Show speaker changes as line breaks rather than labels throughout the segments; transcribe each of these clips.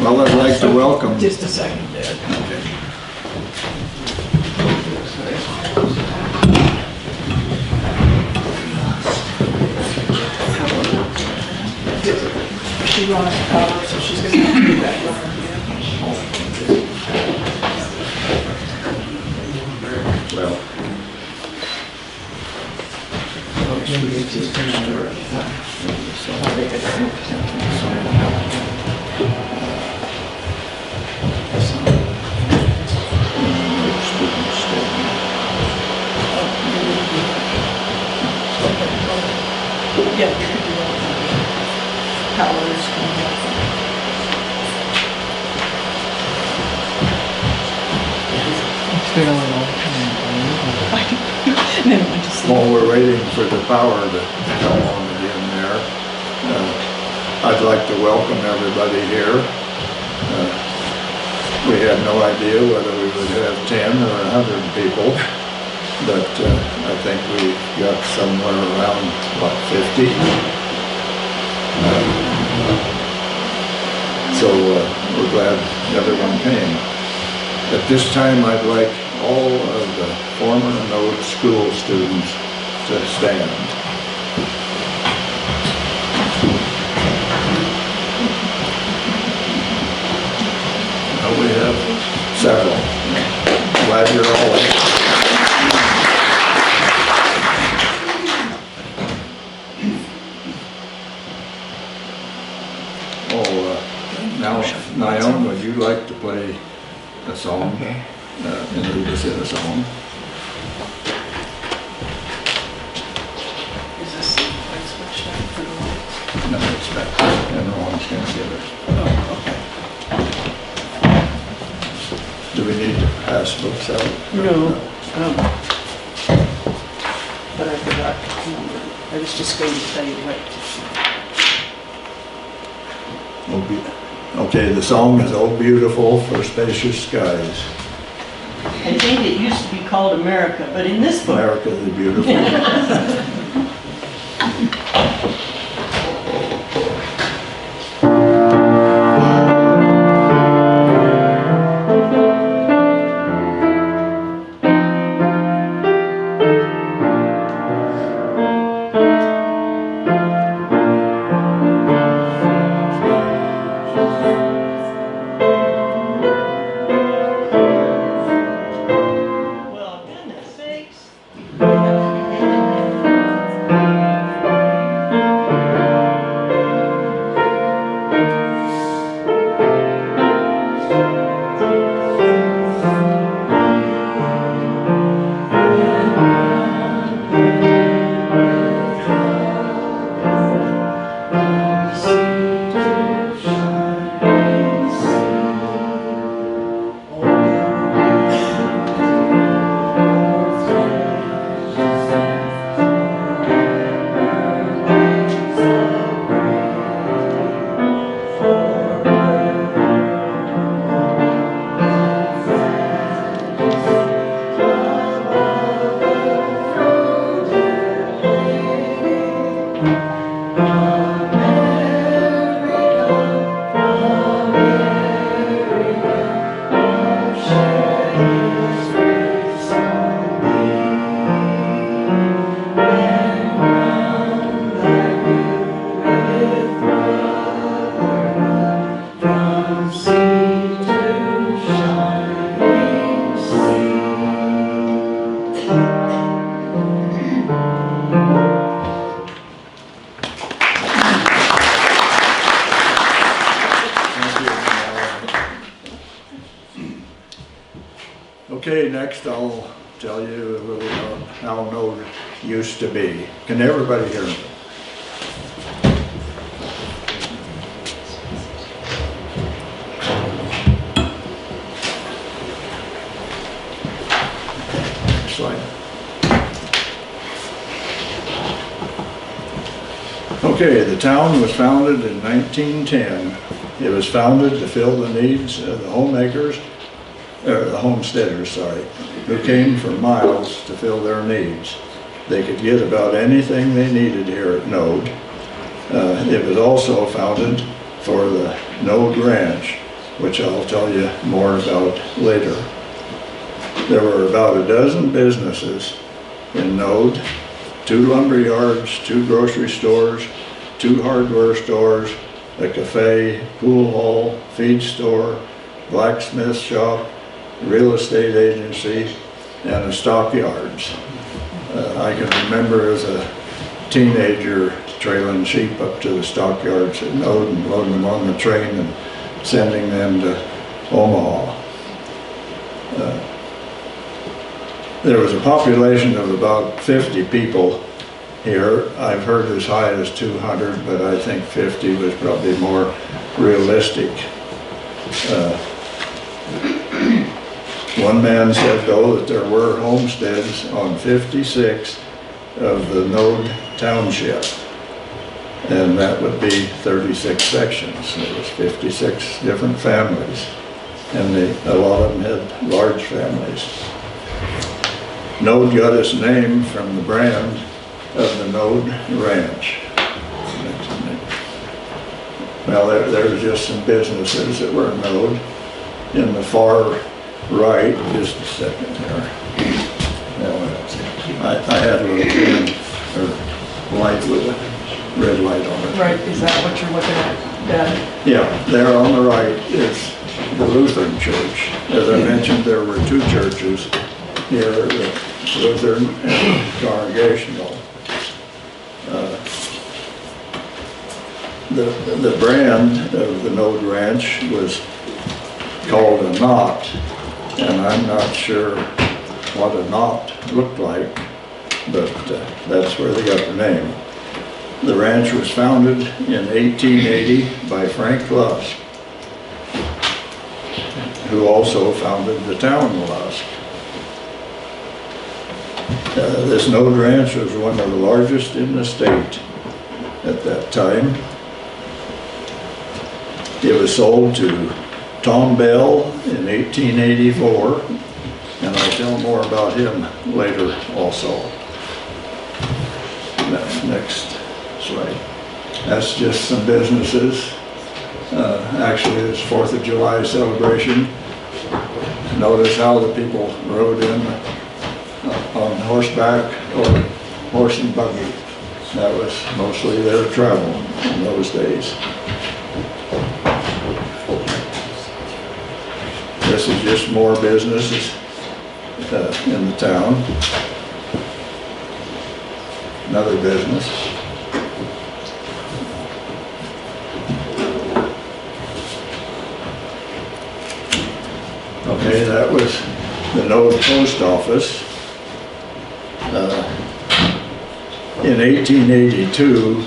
Well, I'd like to welcome.
Just a second, Dad.
Okay.
She lost power, so she's gonna have to be back on again.
Well.
Yeah, you could do that. Powers coming up. And then it went to sleep.
While we're waiting for the power to come on again there, I'd like to welcome everybody here. We had no idea whether we would have 10 or 100 people, but I think we got somewhere around, what, 50? So we're glad everyone came. At this time, I'd like all of the former Node school students to stand. Now we have several. Glad you're all here. Now, Naomi, would you like to play a song?
Okay.
And lead us in a song?
Is this the light switch down for the lights?
No, it's back there, and Ron's gonna give it.
Oh, okay.
Do we need to pass books out?
No, but I forgot. I was just going to tell you what.
Okay, the song is "Oh Beautiful for Spacious Skies."
I think it used to be called America, but in this book,
America the Beautiful.
well, goodness sakes. Okay, next I'll tell you a little about how Node used to be. Can everybody hear me? Next slide. Okay, the town was founded in 1910. It was founded to fill the needs of the homemakers, the homesteaders, sorry, who came for miles to fill their needs. They could get about anything they needed here at Node. It was also founded for the Node Ranch, which I'll tell you more about later. There were about a dozen businesses in Node, 2 lumber yards, 2 grocery stores, 2 hardware stores, a cafe, pool hall, feed store, blacksmith shop, real estate agency, and a stockyards. I can remember as a teenager trailing sheep up to the stockyards at Node and loading them on the train and sending them to Omaha. There was a population of about 50 people here. I've heard as high as 200, but I think 50 was probably more realistic. One man said, though, that there were homesteads on 56 of the Node Township, and that would be 36 sections. There was 56 different families, and a lot of them had large families. Node got its name from the brand of the Node Ranch. Well, there were just some businesses that were Node. In the far right, just a second here. I had a little green or light with a red light on it.
Right, is that what you're looking at, Dad?
Yeah, there on the right is the Lutheran Church. As I mentioned, there were 2 churches here, the Lutheran and Congregational. The brand of the Node Ranch was called a knot, and I'm not sure what a knot looked like, but that's where they got the name. The ranch was founded in 1880 by Frank Lusk, who also founded the town Lusk. This Node Ranch was one of the largest in the state at that time. It was sold to Tom Bell in 1884, and I'll tell more about him later also. Next slide. That's just some businesses. Actually, it's 4th of July celebration. Notice how the people rode in on horseback or horse and buggy. That was mostly their travel in those days. This is just more businesses in the town. Another business. Okay, that was the Node Post Office. In 1882,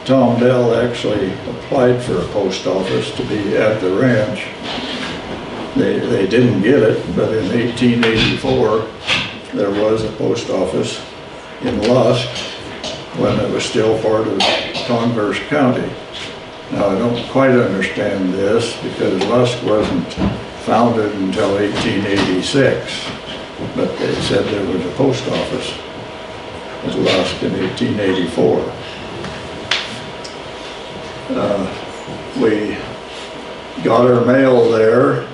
Tom Bell actually applied for a post office to be at the ranch. They didn't get it, but in 1884, there was a post office in Lusk when it was still part of Converse County. Now, I don't quite understand this because Lusk wasn't founded until 1886, but they said there was a post office at Lusk in 1884. We got our mail there.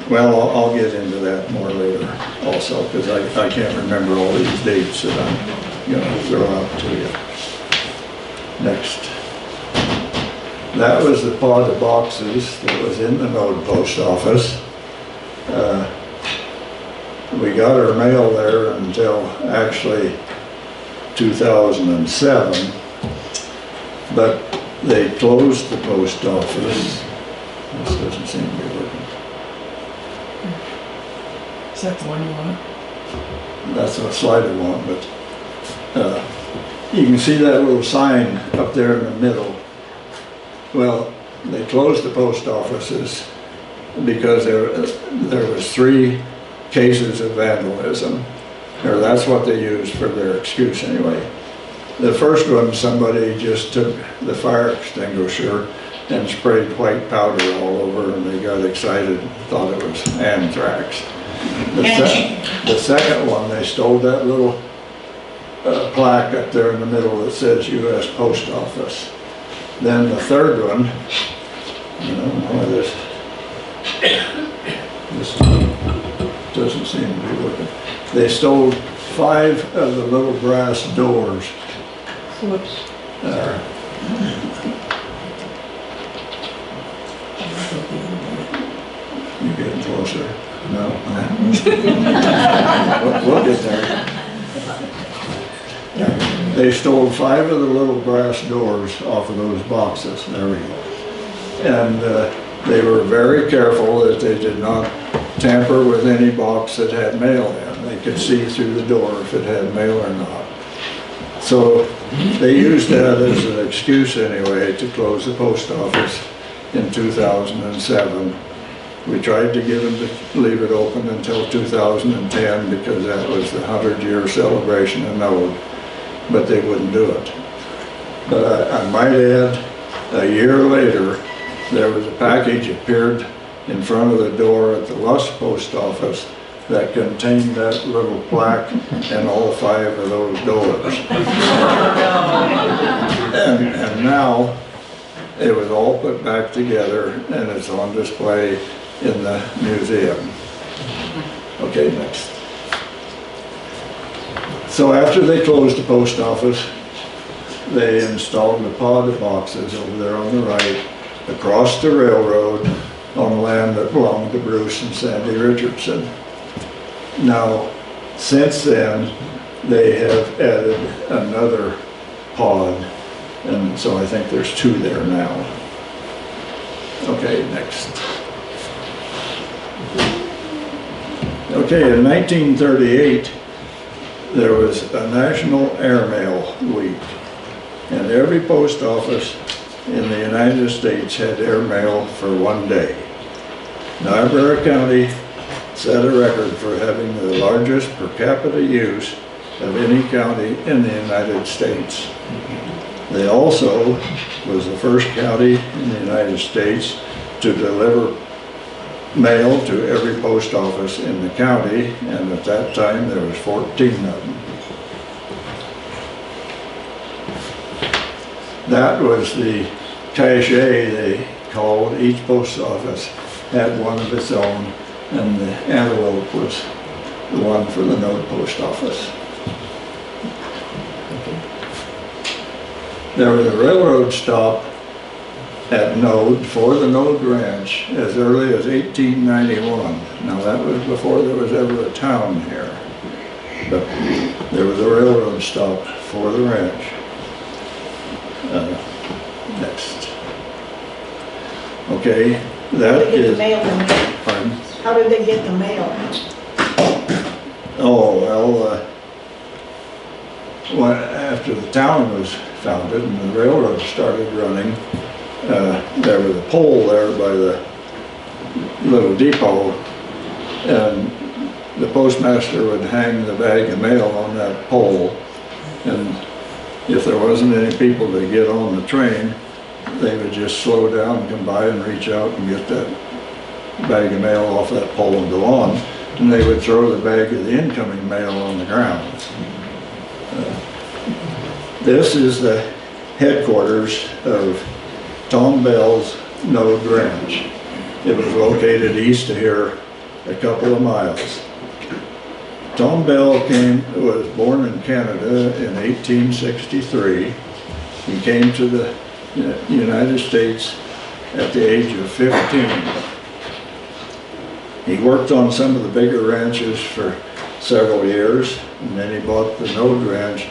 Well, I'll get into that more later also, because I can't remember all these dates that I'm going to throw out to you. Next. That was the pot of boxes that was in the Node Post Office. We got our mail there until actually 2007, but they closed the post office. This doesn't seem to be working.
Is that the one you want?
That's what slide I want, but you can see that little sign up there in the middle. Well, they closed the post offices because there was 3 cases of vandalism, or that's what they used for their excuse anyway. The first one, somebody just took the fire extinguisher and sprayed white powder all over, and they got excited and thought it was anthrax. The second one, they stole that little plaque up there in the middle that says U.S. Post Office. Then the third one, this doesn't seem to be working. They stole 5 of the little brass doors.
Whoops.
You getting closer? No? We'll get there. They stole 5 of the little brass doors off of those boxes. There we go. And they were very careful that they did not tamper with any box that had mail in. They could see through the door if it had mail or not. So they used that as an excuse anyway to close the post office in 2007. We tried to get them to leave it open until 2010 because that was the 100-year celebration of Node, but they wouldn't do it. But I might add, a year later, there was a package appeared in front of the door at the Lusk post office that contained that little plaque and all 5 of those doors. And now it was all put back together and it's on display in the museum. Okay, next. So after they closed the post office, they installed the pod boxes over there on the right across the railroad on land that belonged to Bruce and Sandy Richardson. Now, since then, they have added another pod, and so I think there's 2 there now. Okay, next. Okay, in 1938, there was a National Airmail Week, and every post office in the United States had airmail for one day. Niobrara County set a record for having the largest per capita use of any county in the United States. They also was the first county in the United States to deliver mail to every post office in the county, and at that time there was 14 of them. That was the cachet they called. Each post office had one of its own, and the envelope was the one for the Node post office. There was a railroad stop at Node for the Node Ranch as early as 1891. Now that was before there was ever a town here, but there was a railroad stop for the ranch. Next. Okay, that
They get the
is.
mail from there.
Pardon?
How did they get the mail?
Oh, well, after the town was founded and the railroad started running, there was a pole there by the little depot, and the postmaster would hang the bag of mail on that pole, and if there wasn't any people to get on the train, they would just slow down and come by and reach out and get that bag of mail off that pole and go on, and they would throw the bag of the incoming mail on the ground. This is the headquarters of Tom Bell's Node Ranch. It was located east of here a couple of miles. Tom Bell was born in Canada in 1863. He came to the United States at the age of 15. He worked on some of the bigger ranches for several years, and then he bought the Node Ranch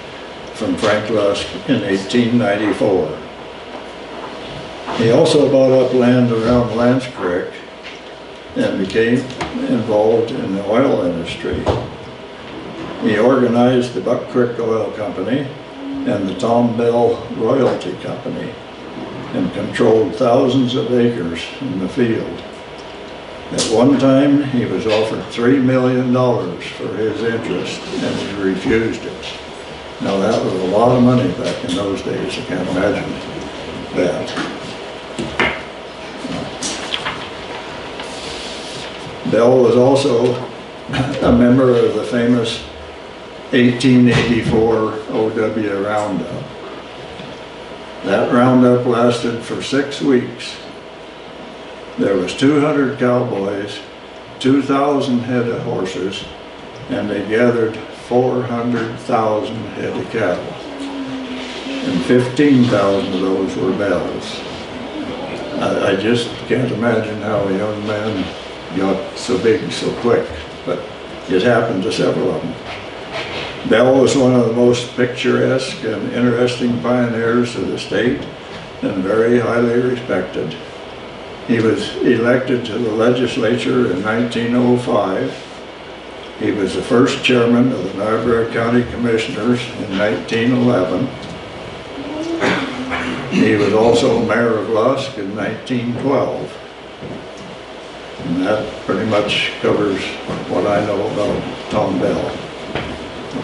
from Frank Lusk in 1894. He also bought up land around Lance Creek and became involved in the oil industry. He organized the Buck Creek Oil Company and the Tom Bell Royalty Company and controlled thousands of acres in the field. At one time, he was offered $3 million for his interest and he refused it. Now that was a lot of money back in those days, I can't imagine that. Bell was also a member of the famous 1884 OW Roundup. That roundup lasted for 6 weeks. There was 200 cowboys, 2,000 head of horses, and they gathered 400,000 head of cattle. And 15,000 of those were bells. I just can't imagine how a young man got so big so quick, but it happened to several of them. Bell was one of the most picturesque and interesting pioneers of the state and very highly respected. He was elected to the legislature in 1905. He was the first chairman of the Niobrara County Commissioners in 1911. He was also mayor of Lusk in 1912. And that pretty much covers what I know about Tom Bell.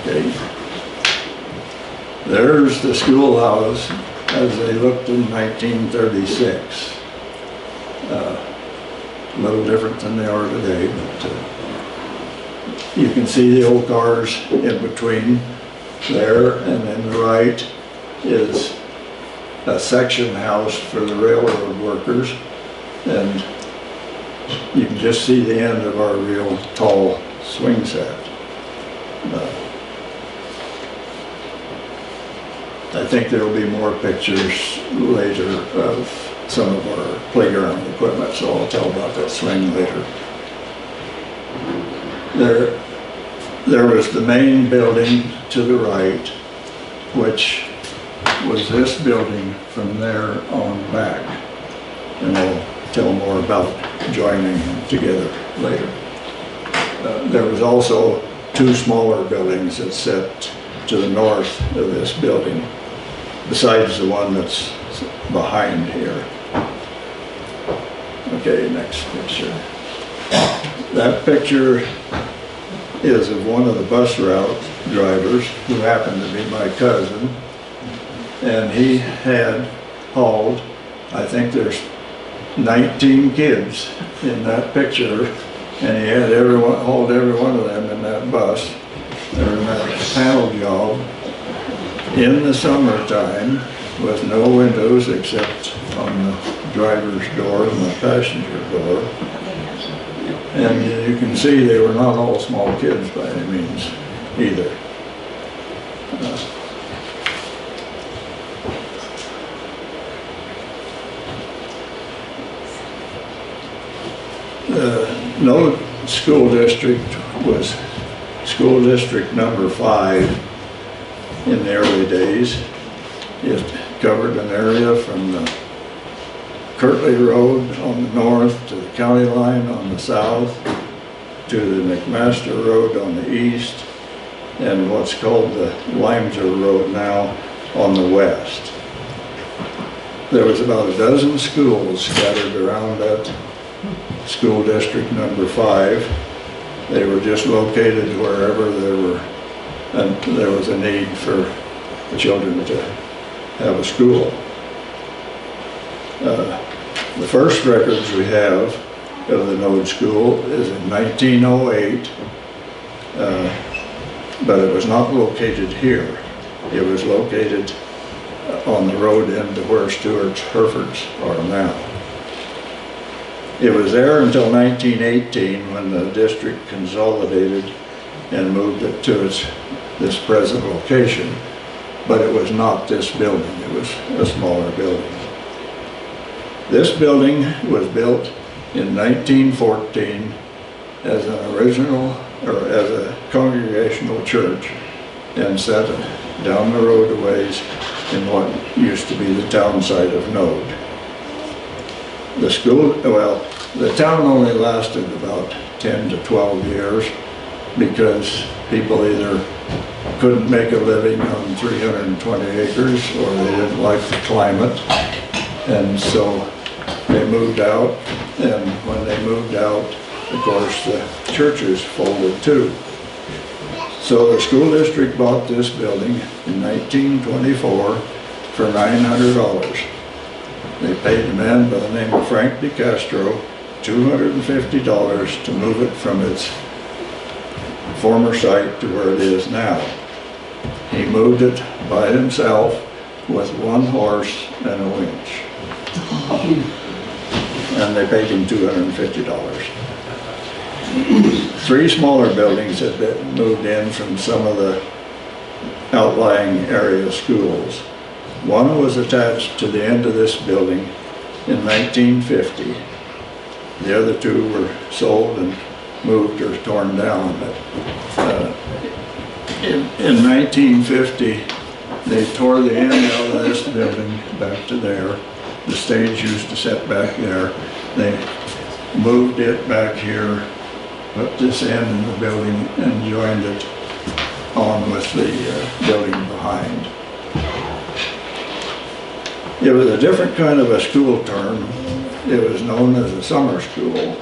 Okay. There's the schoolhouse as they looked in 1936. A little different than they are today, but you can see the old cars in between there, and then the right is a section house for the railroad workers, and you can just see the end of our real tall swing set. I think there will be more pictures later of some of our playground equipment, so I'll tell about that swing later. There was the main building to the right, which was this building from there on back. And I'll tell more about joining them together later. There was also 2 smaller buildings that set to the north of this building, besides the one that's behind here. Okay, next picture. That picture is of one of the bus route drivers who happened to be my cousin, and he had hauled, I think there's 19 kids in that picture, and he had hauled every one of them in that bus. They were in that panel job in the summertime with no windows except on the driver's door and the passenger door. And you can see they were not all small kids by any means either. No school district was school district number 5 in the early days. It covered an area from the Kirtley Road on the north to the county line on the south to the McMaster Road on the east and what's called the Limesor Road now on the west. There was about a dozen schools scattered around that school district number 5. They were just located wherever there was a need for children to have a school. The first records we have of the Node School is in 1908, but it was not located here. It was located on the road into where Stewart's Herefords are now. It was there until 1918 when the district consolidated and moved it to this present location, but it was not this building, it was a smaller building. This building was built in 1914 as an original, or as a congregational church, and set down the road a ways in what used to be the town site of Node. The school, well, the town only lasted about 10 to 12 years because people either couldn't make a living on 320 acres or they didn't like the climate, and so they moved out, and when they moved out, of course, the churches folded too. So the school district bought this building in 1924 for $900. They paid a man by the name of Frank DeCastro $250 to move it from its former site to where it is now. He moved it by himself with one horse and a winch. And they paid him $250. 3 smaller buildings had been moved in from some of the outlying area schools. One was attached to the end of this building in 1950. The other 2 were sold and moved or torn down. But, in 1950, they tore the end out of this building back to there. The stage used to sit back there. They moved it back here, up this end in the building, and joined it on with the building behind. It was a different kind of a school term. It was known as a summer school.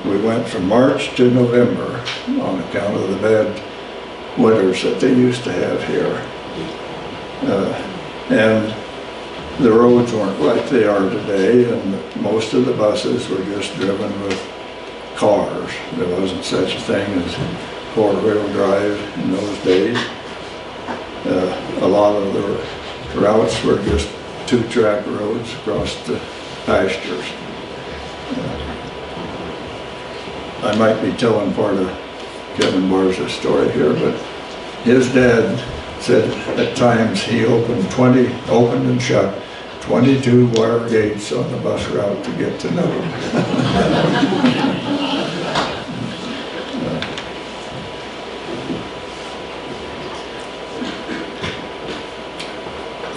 We went from March to November on account of the bad winters that they used to have here. And the roads weren't like they are today, and most of the buses were just driven with cars. There wasn't such a thing as four-wheel drive in those days. A lot of the routes were just 2-track roads across the pastures. I might be telling part of Kevin Barnes' story here, but his dad said at times he opened and shut 22 wire gates on the bus route to get to Node.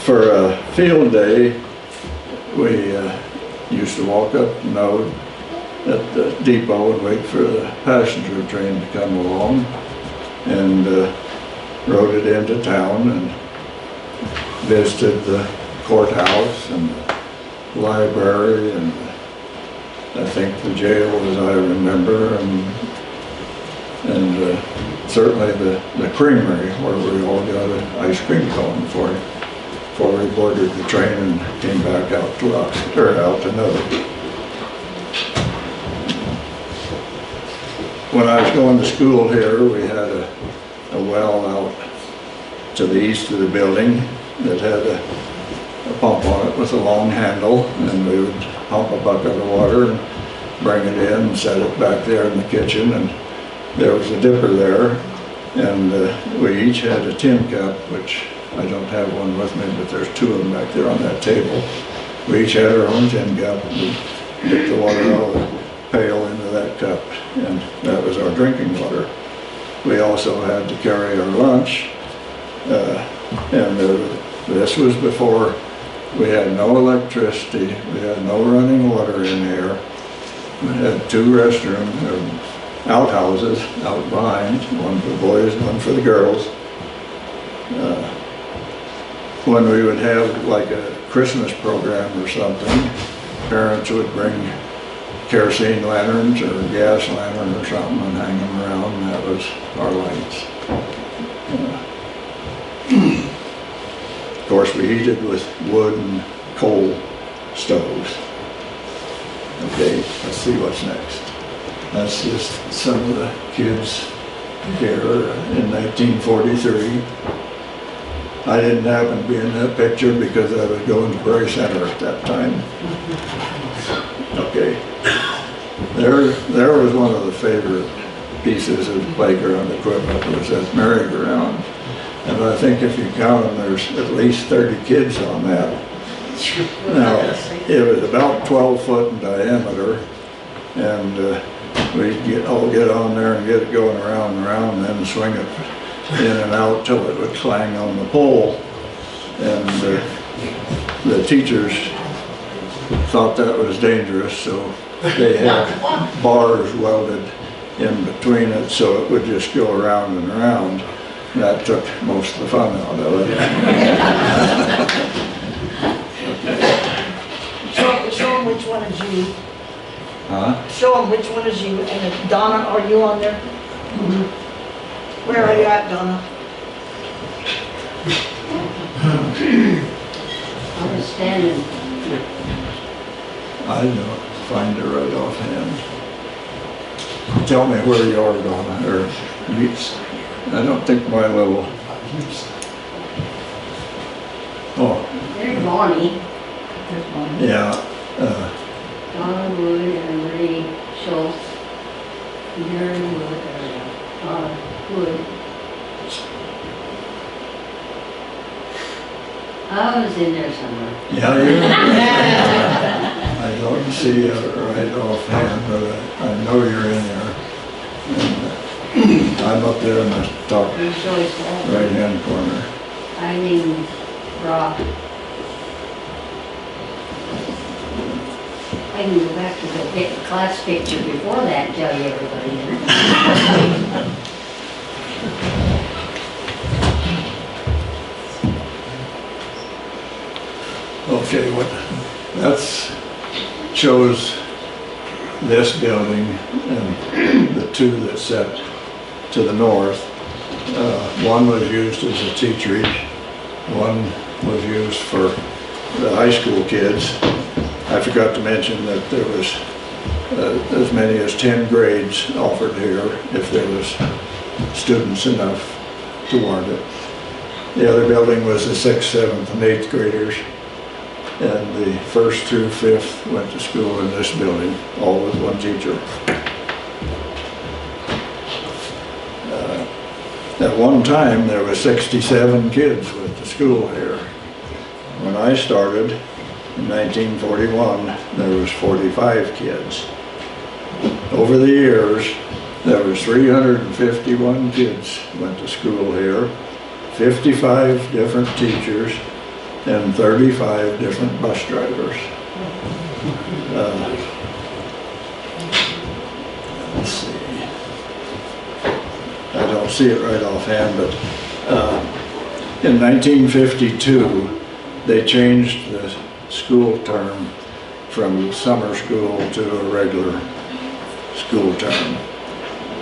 For a field day, we used to walk up Node at the depot and wait for the passenger train to come along, and rode it into town and visited the courthouse and the library and I think the jail, as I remember, and certainly the creamery where we all got an ice cream cone before we boarded the train and came back out to Node. When I was going to school here, we had a well out to the east of the building that had a pump on it with a long handle, and we would pump a bucket of water and bring it in and set it back there in the kitchen, and there was a dipper there, and we each had a tin cup, which I don't have one with me, but there's 2 of them back there on that table. We each had our own tin cup, and we dipped the water out of the pail into that cup, and that was our drinking water. We also had to carry our lunch, and this was before we had no electricity, we had no running water in here. We had 2 restrooms, or outhouses out behind, one for the boys and one for the girls. When we would have like a Christmas program or something, parents would bring kerosene lanterns or a gas lantern or something and hang them around, and that was our lights. Of course, we heated with wood and coal stoves. Okay, let's see what's next. That's just some of the kids here in 1943. I didn't happen to be in that picture because I was going to Prairie Center at that time. Okay, there was one of the favorite pieces of playground equipment, was that merry-go-round. And I think if you count them, there's at least 30 kids on that. Now, it was about 12 foot in diameter, and we'd all get on there and get it going around and around, and then swing it in and out till it would clang on the pole. And the teachers thought that was dangerous, so they had bars welded in between it so it would just go around and around. That took most of the fun out of it.
Show them which one is you.
Huh?
Show them which one is you. And Donna, are you on there? Where are you at, Donna?
I was standing.
I don't find her right offhand. Tell me where you are, Donna, or I don't think my little...
Bonnie,
There's one.
Yeah,
Donna Wood and Marie Schultz, Darren Wood, Wood. I was in there somewhere.
yeah, I don't see it right offhand, but I know you're in there. And, I'm up there in the top
There's Joyce Walker,
right-hand corner.
Eileen Brock. I can go back to the class picture before that and tell you everybody.
Okay, that's shows this building and the two that set to the north. One was used as a teacherage, one was used for the high school kids. I forgot to mention that there was as many as 10 grades offered here if there was students enough to warrant it. The other building was the 6th, 7th, and 8th graders. And the 1st through 5th went to school in this building, all with one teacher. At one time, there were 67 kids with the school here. When I started in 1941, there was 45 kids. Over the years, there was 351 kids went to school here, 55 different teachers, and 35 different bus drivers. Let's see. I don't see it right offhand, but in 1952, they changed the school term from summer school to a regular school term.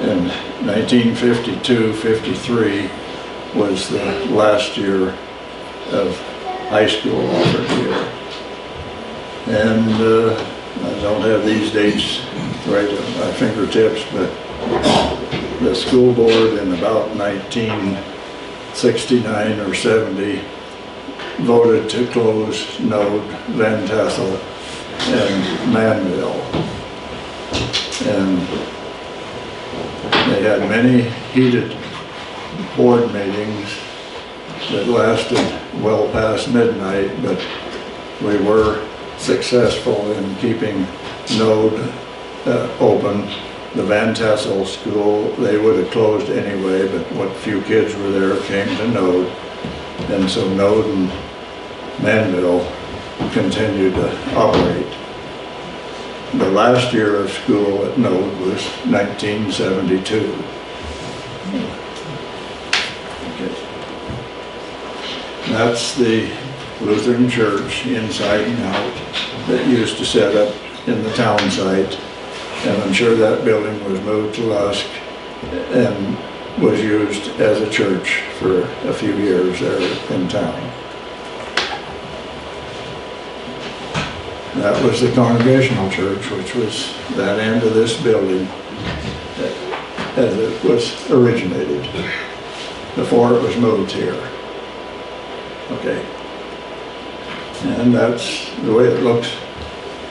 In 1952-53 was the last year of high school offered here. And I don't have these dates right at my fingertips, but the school board in about 1969 or 70 voted to close Node, Van Tassel, and Manville. And they had many heated board meetings that lasted well past midnight, but we were successful in keeping Node open. The Van Tassel school, they would have closed anyway, but what few kids were there came to Node. And so Node and Manville continued to operate. The last year of school at Node was 1972. Okay. That's the Lutheran church inside and out that used to set up in the town site. And I'm sure that building was moved to Lusk and was used as a church for a few years there in town. That was the Congregational Church, which was that end of this building as it was originated, before it was moved here. Okay. And that's the way it looks.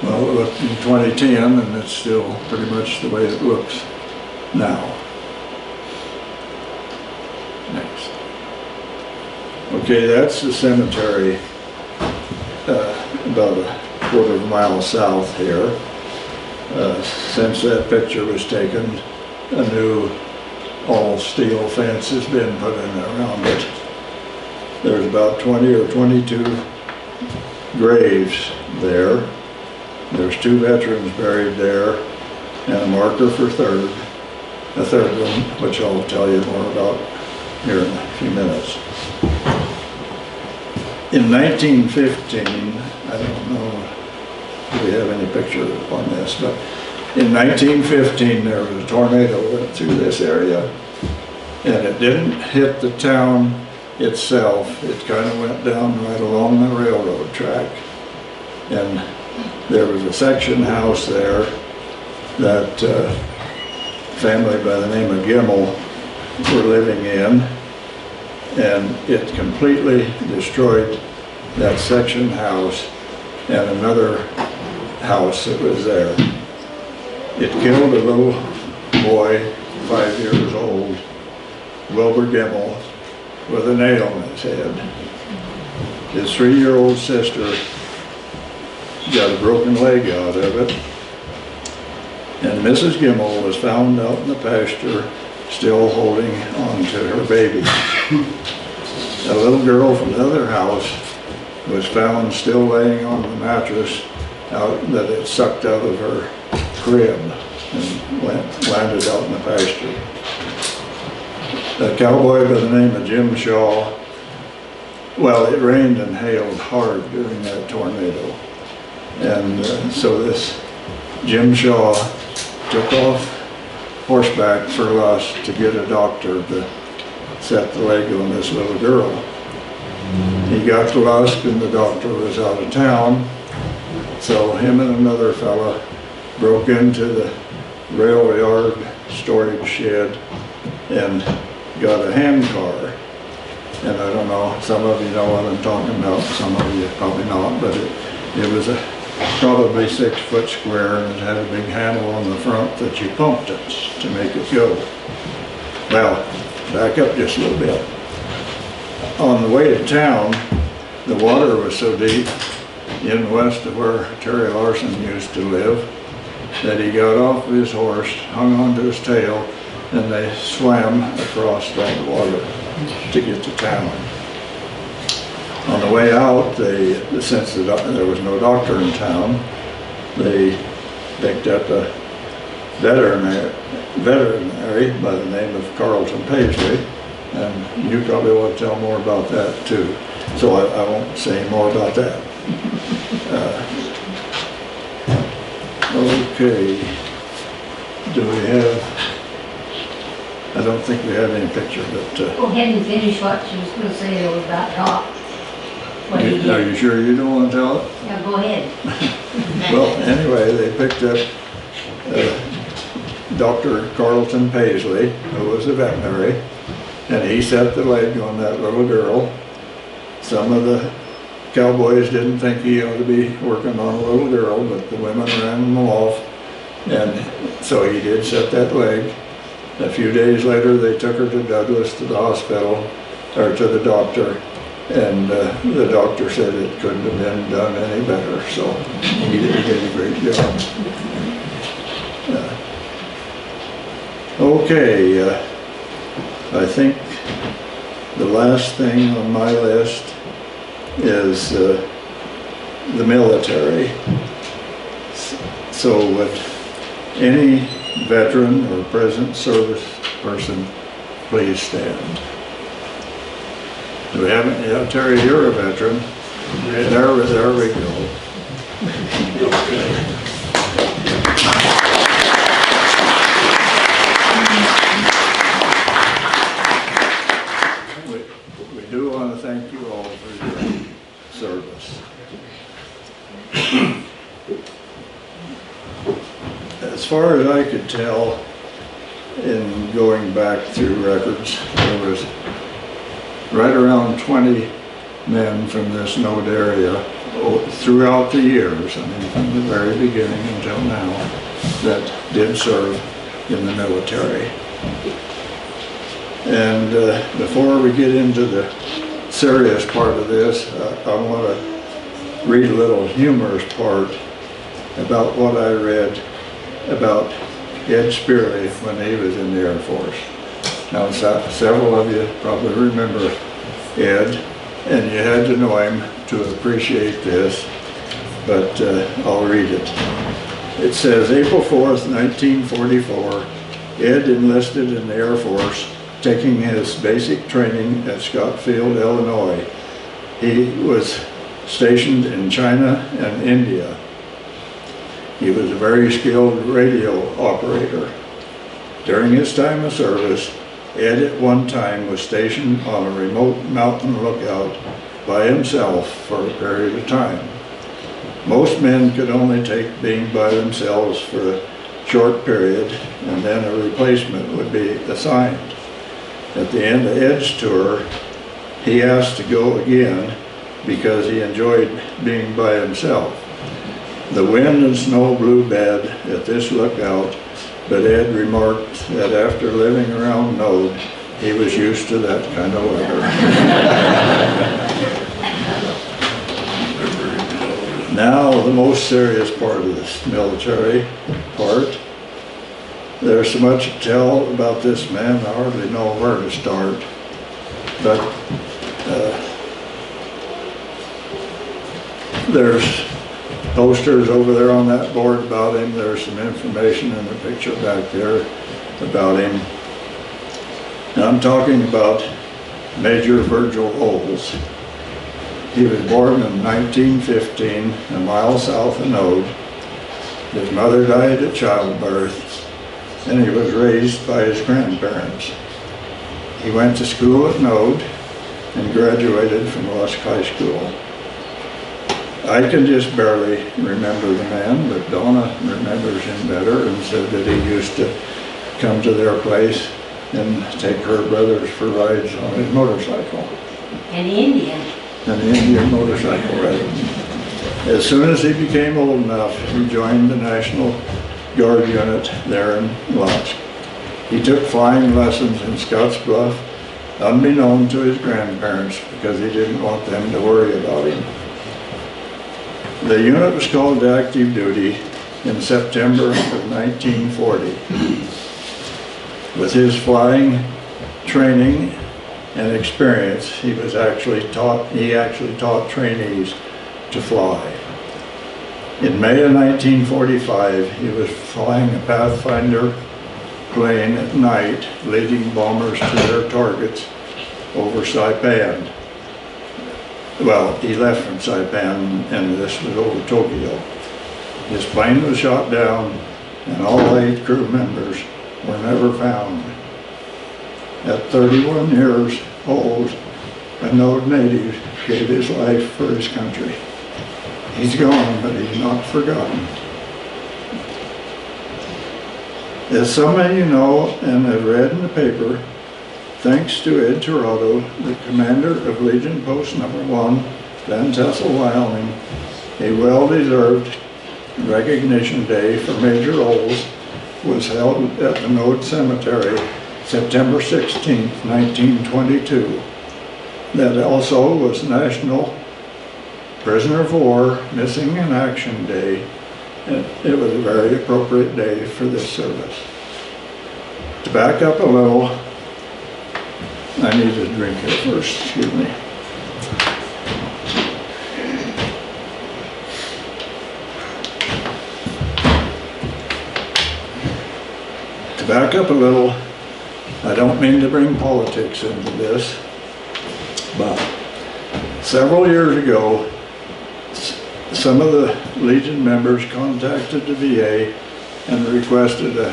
Well, it looked in 2010, and it's still pretty much the way it looks now. Next. Okay, that's the cemetery about a quarter of a mile south here. Since that picture was taken, a new all-steel fence has been put in around it. There's about 20 or 22 graves there. There's 2 veterans buried there, and a marker for a third one, which I'll tell you more about here in a few minutes. In 1915, I don't know if we have any picture on this, but in 1915 there was a tornado that went through this area, and it didn't hit the town itself. It kind of went down right along the railroad track, and there was a section house there that a family by the name of Gimmel were living in, and it completely destroyed that section house and another house that was there. It killed a little boy, 5 years old, Wilbur Gimmel, with a nail in his head. His 3-year-old sister got a broken leg out of it. And Mrs. Gimmel was found out in the pasture still holding on to her baby. A little girl from the other house was found still laying on the mattress out that it sucked out of her crib and landed out in the pasture. A cowboy by the name of Jim Shaw, well, it rained and hailed hard during that tornado. And so this Jim Shaw took off horseback for Lusk to get a doctor to set the leg on this little girl. He got to Lusk and the doctor was out of town, so him and another fella broke into the rail yard storage shed and got a hand car. And I don't know, some of you know what I'm talking about, some of you probably not, but it was probably 6 foot square and it had a big handle on the front that you pumped it to make it go. Well, back up just a little bit. On the way to town, the water was so deep in west of where Terry Larson used to live that he got off of his horse, hung onto his tail, and they swam across that water to get to town. On the way out, since there was no doctor in town, they picked up a veterinary by the name of Carlton Paisley, and you probably want to tell more about that too. So I won't say more about that. Okay, do we have, I don't think we have any picture, but...
Go ahead and finish what you was going to say about Doc. What he
Are
did.
you sure you don't want to tell it?
Yeah, go ahead.
Well, anyway, they picked up Dr. Carlton Paisley, who was a veterinary, and he set the leg on that little girl. Some of the cowboys didn't think he ought to be working on a little girl, but the women ran him off, and so he did set that leg. A few days later, they took her to Douglas to the hospital, or to the doctor, and the doctor said it couldn't have been done any better, so he did a great job. Okay, I think the last thing on my list is the military. So would any veteran or present service person please stand? Do we have it? Yeah, Terry, you're a veteran. There we go. Okay. We do want to thank you all for your service. As far as I could tell, in going back through records, there was right around 20 men from this node area throughout the years, I mean from the very beginning until now, that did serve in the military. And before we get into the serious part of this, I want to read a little humorous part about what I read about Ed Spearley when he was in the Air Force. Now, several of you probably remember Ed, and you had to know him to appreciate this, but I'll read it. It says, April 4th, 1944, Ed enlisted in the Air Force, taking his basic training at Scott Field, Illinois. He was stationed in China and India. He was a very skilled radio operator. During his time of service, Ed at one time was stationed on a remote mountain lookout by himself for a period of time. Most men could only take being by themselves for a short period, and then a replacement would be assigned. At the end of Ed's tour, he asked to go again, because he enjoyed being by himself. The wind and snow blew bad at this lookout, but Ed remarked that after living around Node, he was used to that kind of weather. Now, the most serious part of this military part. There's so much to tell about this man, I hardly know where to start. But there's posters over there on that board about him. There's some information in the picture back there about him. Now, I'm talking about Major Virgil Olds. He was born in 1915, a mile south of Node. His mother died at childbirth, and he was raised by his grandparents. He went to school at Node and graduated from Lusk High School. I can just barely remember the man, but Donna remembers him better and said that he used to come to their place and take her brothers for rides on his motorcycle.
An Indian.
An Indian motorcycle ride. As soon as he became old enough, he joined the National Guard unit there in Lusk. He took flying lessons in Scotts Bluff, unbeknown to his grandparents, because he didn't want them to worry about him. The unit was called to active duty in September of 1940. With his flying training and experience, he actually taught trainees to fly. In May of 1945, he was flying a Pathfinder plane at night, leading bombers to their targets over Saipan. Well, he left from Saipan, and this was over Tokyo. His plane was shot down, and all 8 crew members were never found. At 31 years old, a Node native gave his life for his country. He's gone, but he's not forgotten. As some of you know and have read in the paper, thanks to Ed Tirado, the commander of Legion Post No. 1, Van Tassel, Wyoming, a well-deserved recognition day for Major Olds was held at the Node Cemetery September 16, 1922. That also was National Prisoner of War Missing in Action Day, and it was a very appropriate day for this service. To back up a little, I need a drink here first, excuse me. To back up a little, I don't mean to bring politics into this, but several years ago, some of the Legion members contacted the VA and requested a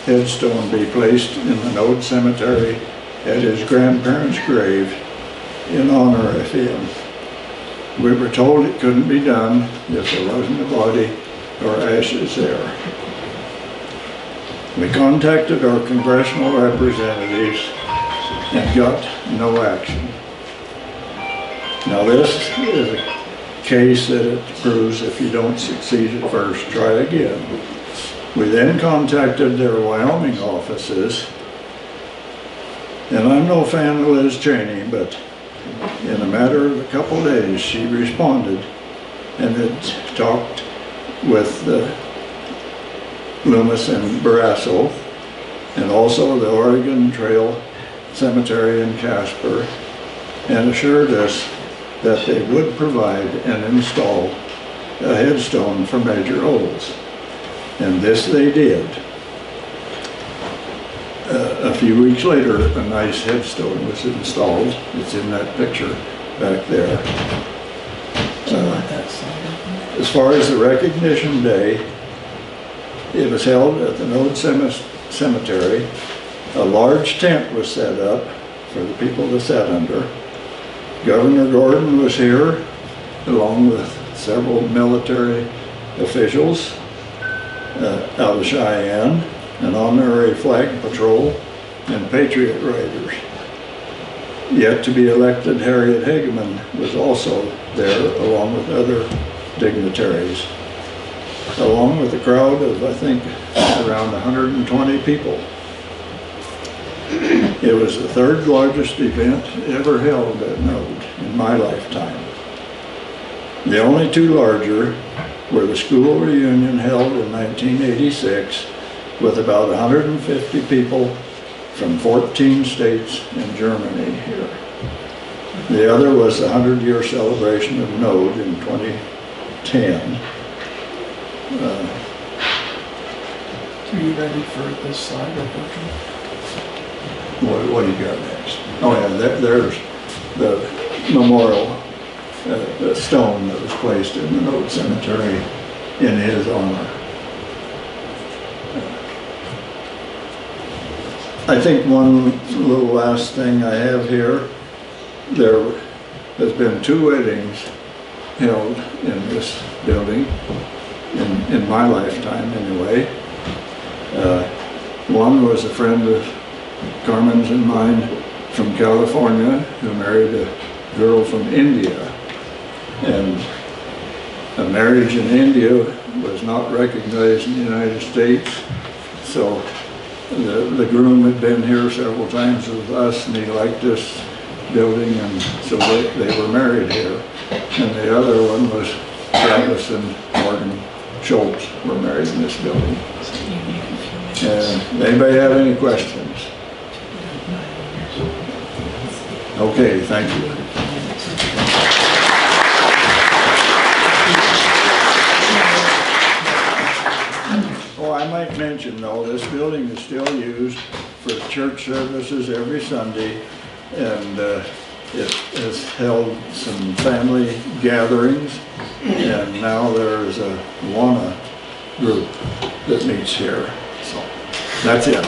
headstone be placed in the Node Cemetery at his grandparents' grave in honor of him. We were told it couldn't be done if there wasn't a body or ashes there. We contacted our congressional representatives and got no action. Now this is a case that it proves if you don't succeed at first, try again. We then contacted their Wyoming offices, and I'm no fan of Liz Cheney, but in a matter of a couple days she responded and had talked with Loomis and Barrasso, and also the Oregon Trail Cemetery in Casper, and assured us that they would provide and install a headstone for Major Olds. And this they did. A few weeks later, a nice headstone was installed. It's in that picture back there. As far as the recognition day, it was held at the Node Cemetery. A large tent was set up for the people to sit under. Governor Gordon was here, along with several military officials out of Cheyenne, an honorary flag patrol, and patriot riders. Yet to be elected Harriet Hageman was also there, along with other dignitaries, along with a crowd of, I think, around 120 people. It was the third largest event ever held at Node in my lifetime. The only two larger were the school reunion held in 1986 with about 150 people from 14 states in Germany here. The other was the 100-year celebration of Node in 2010.
Are you ready for this slide, Roberto?
What do you got next? Oh yeah, there's the memorial, the stone that was placed in the Node Cemetery in his honor. I think one little last thing I have here, there has been 2 weddings held in this building, in my lifetime anyway. One was a friend of Carmen's and mine from California who married a girl from India. And a marriage in India was not recognized in the United States, so the groom had been here several times with us and he liked this building, and so they were married here. And the other one was Travis and Morgan Schultz were married in this building. And anybody have any questions? Okay, thank you. Oh, I might mention though, this building is still used for church services every Sunday, and it has held some family gatherings, and now there is a WANA group that meets here. So that's it.